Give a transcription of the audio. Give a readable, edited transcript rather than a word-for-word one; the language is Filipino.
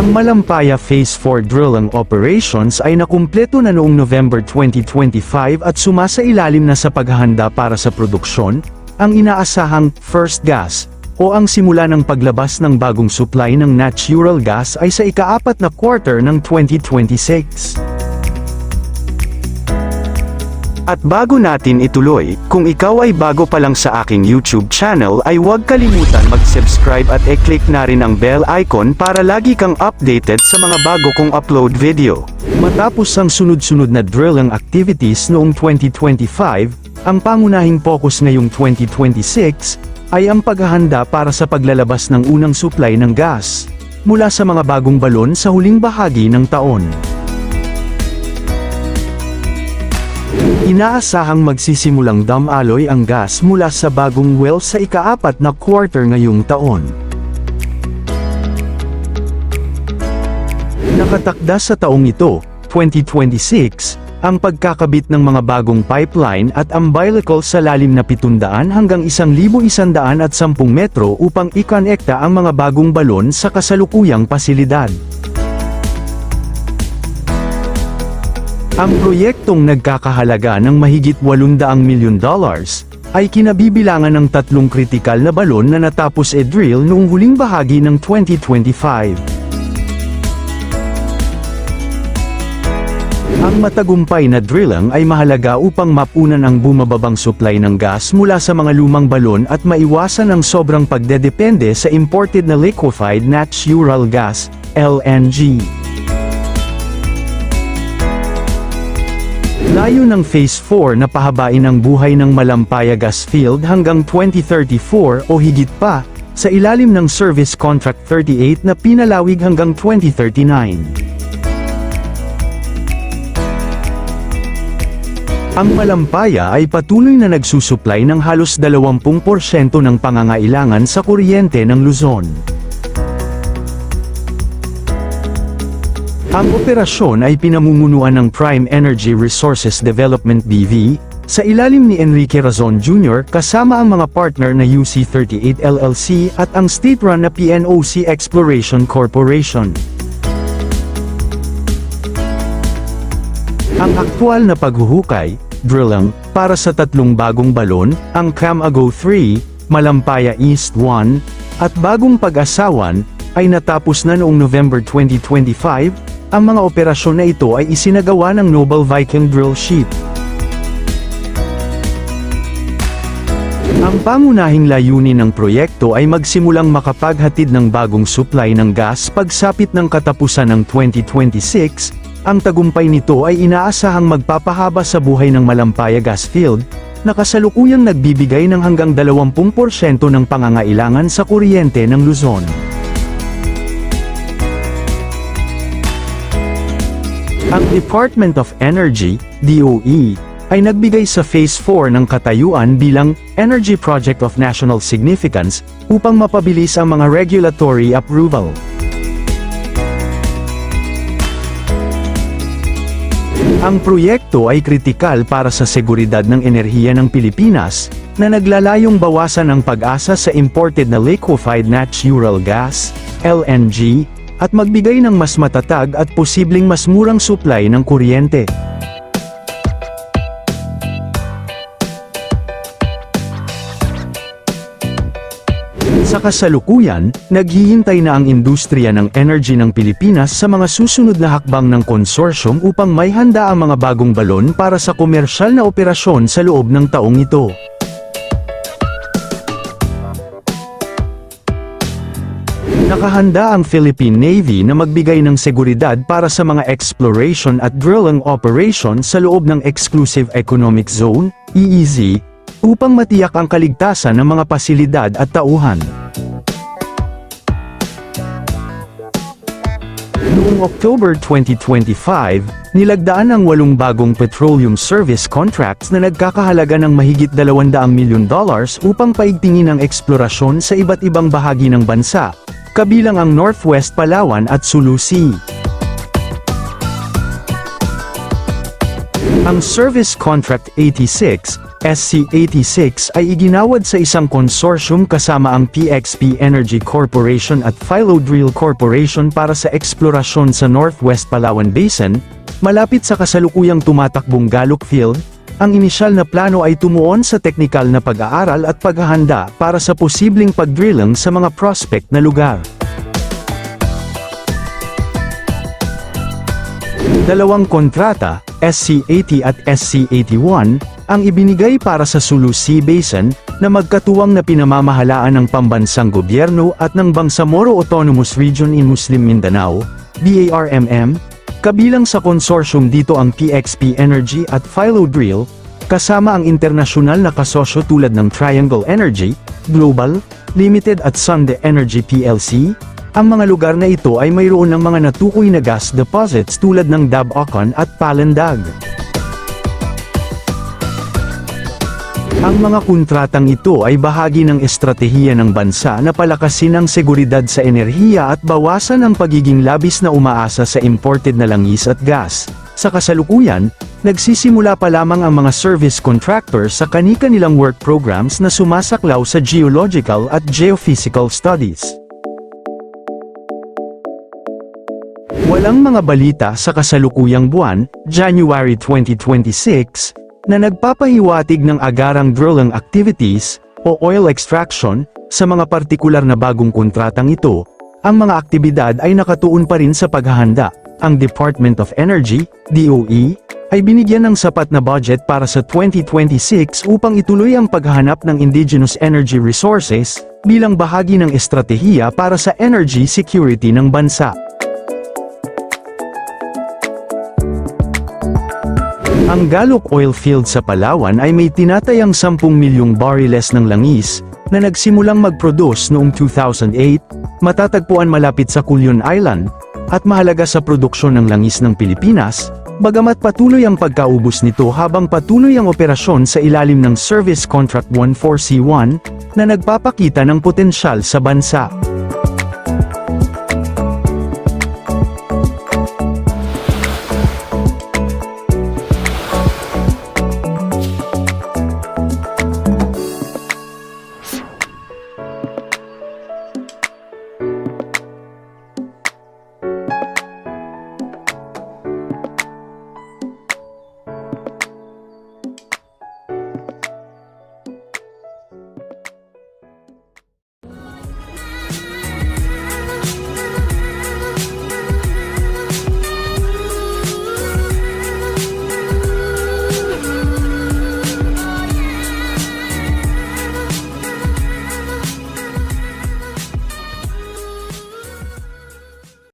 Ang Malampaya Phase 4 drilling operations ay nakumpleto na noong November 2025 at sumasailalim na sa paghahanda para sa produksyon, ang inaasahang first gas, o ang simula ng paglabas ng bagong supply ng natural gas ay sa ika-4 na quarter ng 2026. At bago natin ituloy, kung ikaw ay bago pa lang sa aking YouTube channel ay huwag kalimutan mag-subscribe at i-click na rin ang bell icon para lagi kang updated sa mga bago kong upload video. Matapos ang sunod-sunod na drilling activities noong 2025, ang pangunahing focus ngayong 2026 ay ang paghahanda para sa paglalabas ng unang supply ng gas mula sa mga bagong balon sa huling bahagi ng taon. Inaasahang magsisimulang dumaloy ang gas mula sa bagong well sa ika-4 na quarter ngayong taon. Nakatakda sa taong ito, 2026, ang pagkakabit ng mga bagong pipeline at umbilical sa lalim na 700 hanggang 1,110 metro upang ikonekta ang mga bagong balon sa kasalukuyang pasilidad. Ang proyektong nagkakahalaga ng mahigit $800 milyon ay kinabibilangan ng 3 kritikal na balon na natapos i-drill noong huling bahagi ng 2025. Ang matagumpay na drilling ay mahalaga upang mapunan ang bumababang supply ng gas mula sa mga lumang balon at maiwasan ang sobrang pagdedepende sa imported na liquefied natural gas, LNG. Layo ng Phase 4 na pahabain ang buhay ng Malampaya Gas Field hanggang 2034 o higit pa, sa ilalim ng Service Contract 38 na pinalawig hanggang 2039. Ang Malampaya ay patuloy na nagsusupply ng halos 20% ng pangangailangan sa kuryente ng Luzon. Ang operasyon ay pinamumunuan ng Prime Energy Resources Development BV, sa ilalim ni Enrique Razon Jr. kasama ang mga partner na UC38 LLC at ang state-run na PNOC Exploration Corporation. Ang aktwal na paghuhukay, drilling, para sa 3 bagong balon, ang Camago 3, Malampaya East 1, at bagong Pag-asawan, ay natapos na noong November 2025, ang mga operasyon na ito ay isinagawa ng Noble Viking drill ship. Ang pangunahing layunin ng proyekto ay magsimulang makapaghatid ng bagong supply ng gas pagsapit ng katapusan ng 2026. Ang tagumpay nito ay inaasahang magpapahaba sa buhay ng Malampaya Gas Field, na kasalukuyang nagbibigay ng hanggang 20% ng pangangailangan sa kuryente ng Luzon. Ang Department of Energy, DOE, ay nagbigay sa Phase 4 ng katayuan bilang Energy Project of National Significance upang mapabilis ang mga regulatory approval. Ang proyekto ay kritikal para sa seguridad ng enerhiya ng Pilipinas, na naglalayong bawasan ang pag-asa sa imported na liquefied natural gas, LNG, at magbigay ng mas matatag at posibleng mas murang supply ng kuryente. Sa kasalukuyan, naghihintay na ang industriya ng energy ng Pilipinas sa mga susunod na hakbang ng konsorsyum upang maihanda ang mga bagong balon para sa komersyal na operasyon sa loob ng taong ito. Nakahanda ang Philippine Navy na magbigay ng seguridad para sa mga exploration at drilling operation sa loob ng Exclusive Economic Zone, EEZ, upang matiyak ang kaligtasan ng mga pasilidad at tauhan. Noong October 2025, nilagdaan ang 8 bagong petroleum service contracts na nagkakahalaga ng mahigit $200 milyon upang paigtingin ang eksplorasyon sa iba't ibang bahagi ng bansa, kabilang ang Northwest Palawan at Sulu Sea. Ang Service Contract 86, SC-86 ay iginawad sa isang konsorsyum kasama ang PXP Energy Corporation at Philodrill Corporation para sa eksplorasyon sa Northwest Palawan Basin, malapit sa kasalukuyang tumatakbong Gallup Field. Ang inisyal na plano ay tumuon sa teknikal na pag-aaral at paghahanda para sa posibleng pagdrilling sa mga prospect na lugar. Dalawang kontrata, SC-80 at SC-81, ang ibinigay para sa Sulu Sea Basin, na magkatuwang na pinamamahalaan ng pambansang gobyerno at ng Bangsamoro Autonomous Region in Muslim Mindanao, BARMM. Kabilang sa konsorsyum dito ang PXP Energy at Philodrill, kasama ang internasyonal na kasosyo tulad ng Triangle Energy, Global, Limited at Sunday Energy PLC. Ang mga lugar na ito ay mayroon ng mga natukoy na gas deposits tulad ng Dabacan at Palandag. Ang mga kontratang ito ay bahagi ng estratehiya ng bansa na palakasin ang seguridad sa enerhiya at bawasan ang pagiging labis na umaasa sa imported na langis at gas. Sa kasalukuyan, nagsisimula pa lamang ang mga service contractors sa kani-kanilang work programs na sumasaklaw sa geological at geophysical studies. Walang mga balita sa kasalukuyang buwan, January 2026, na nagpapahiwatig ng agarang drilling activities, o oil extraction, sa mga partikular na bagong kontratang ito. Ang mga aktibidad ay nakatuon pa rin sa paghahanda. Ang Department of Energy, DOE, ay binigyan ng sapat na budget para sa 2026 upang ituloy ang paghahanap ng indigenous energy resources, bilang bahagi ng estratehiya para sa energy security ng bansa. Ang Gallup Oil Field sa Palawan ay may tinatayang 10 milyong bariles ng langis, na nagsimulang mag-produce noong 2008, matatagpuan malapit sa Culion Island, at mahalaga sa produksyon ng langis ng Pilipinas, bagamat patuloy ang pagkaubos nito habang patuloy ang operasyon sa ilalim ng Service Contract 14C1, na nagpapakita ng potensyal sa bansa.